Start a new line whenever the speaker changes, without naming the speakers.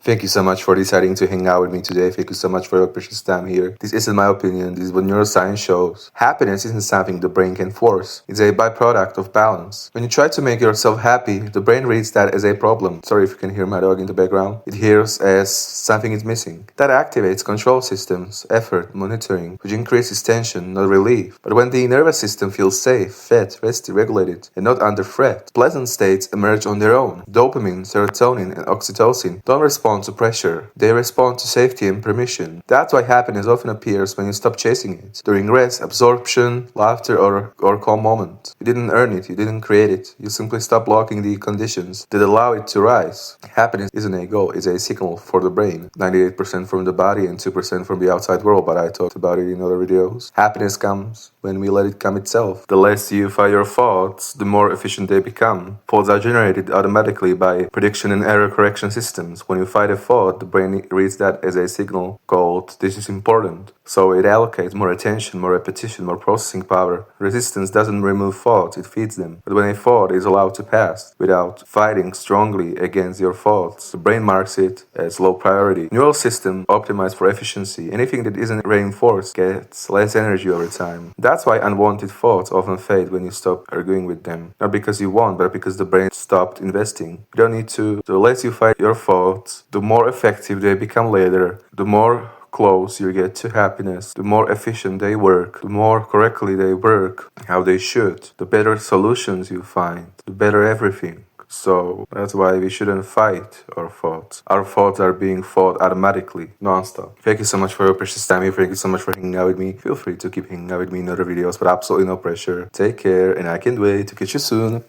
Thank you so much for deciding to hang out with me today. Thank you so much for your precious time here. This isn't my opinion. This is what neuroscience shows. Happiness isn't something the brain can force. It's a byproduct of balance. When you try to make yourself happy, the brain reads that as a problem. Sorry if you can hear my dog in the background. It hears as something is missing. That activates control systems, effort, monitoring, which increases tension, not relief. But when the nervous system feels safe, fed, rested, regulated, and not under threat, pleasant states emerge on their own. Dopamine, serotonin, and oxytocin don't respond to pressure. They respond to safety and permission. That's why happiness often appears when you stop chasing it. During rest, absorption, laughter, or calm moment. You didn't earn it. You didn't create it. You simply stop blocking the conditions that allow it to rise. Happiness isn't a goal. It's a signal for the brain. 98% from the body and 2% from the outside world, but I talked about it in other videos. Happiness comes when we let it come itself. The less you fight your thoughts, the more efficient they become. Thoughts are generated automatically by prediction and error correction systems. When you fight a thought, the brain reads that as a signal called "this is important." So it allocates more attention, more repetition, more processing power. Resistance doesn't remove thoughts, it feeds them. But when a thought is allowed to pass without fighting strongly against your thoughts, the brain marks it as low priority. Neural system optimized for efficiency. Anything that isn't reinforced gets less energy over time. That's why unwanted thoughts often fade when you stop arguing with them. Not because you want, but because the brain stopped investing. You don't need to. The less you fight your thoughts, the more effective they become later. The more close you get to happiness, the more efficient they work, the more correctly they work, how they should, the better solutions you find, the better everything. So that's why we shouldn't fight our thoughts. Our thoughts are being fought automatically, non-stop. Thank you so much for your precious time here. Thank you so much for hanging out with me. Feel free to keep hanging out with me in other videos, but absolutely no pressure. Take care, and I can't wait to catch you soon.